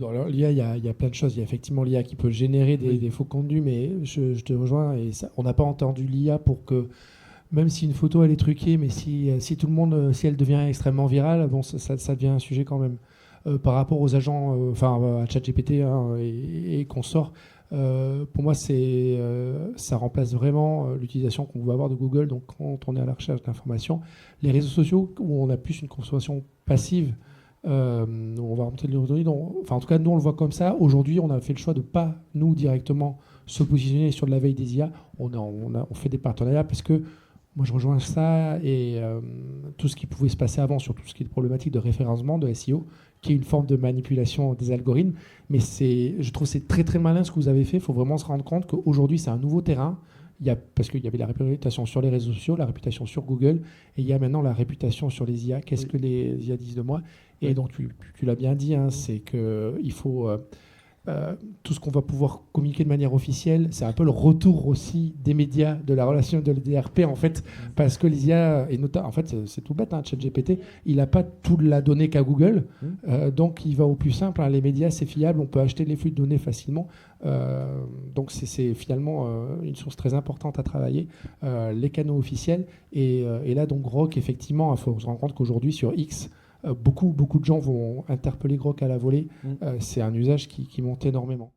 Alors, l'IA, il y a plein de choses. Il y a effectivement l'IA qui peut générer des faux contenus, mais je te rejoins. Et ça, on n'a pas entendu l'IA pour que, même si une photo elle est truquée, mais si tout le monde, si elle devient extrêmement virale, bon, ça devient un sujet quand même. Par rapport aux agents, à ChatGPT et consorts, pour moi, ça remplace vraiment l'utilisation qu'on va avoir de Google. Donc, quand on est à la recherche d'informations, les réseaux sociaux où on a plus une consommation passive, on va remonter de l'aujourd'hui. Enfin, en tout cas, nous, on le voit comme ça. Aujourd'hui, on a fait le choix de ne pas, nous, directement, se positionner sur de la veille des IA. On fait des partenariats parce que moi, je rejoins ça et tout ce qui pouvait se passer avant, sur tout ce qui est problématique de référencement, de SEO, qui est une forme de manipulation des algorithmes. Mais je trouve que c'est très, très malin ce que vous avez fait. Il faut vraiment se rendre compte qu'aujourd'hui, c'est un nouveau terrain. Parce qu'il y avait la réputation sur les réseaux sociaux, la réputation sur Google, et il y a maintenant la réputation sur les IA. Qu'est-ce que les IA disent de moi? Et donc, tu l'as bien dit, hein, c'est qu'il faut... tout ce qu'on va pouvoir communiquer de manière officielle, c'est un peu le retour aussi des médias, de la relation de l'EDRP en fait, parce que les IA, et notamment, en fait c'est tout bête, hein, ChatGPT, il n'a pas tout la donnée qu'à Google, donc il va au plus simple, hein, les médias c'est fiable, on peut acheter les flux de données facilement, donc c'est finalement une source très importante à travailler, les canaux officiels, et là donc Grok, effectivement, il faut se rendre compte qu'aujourd'hui sur X, beaucoup de gens vont interpeller Grok à la volée. C'est un usage qui monte énormément.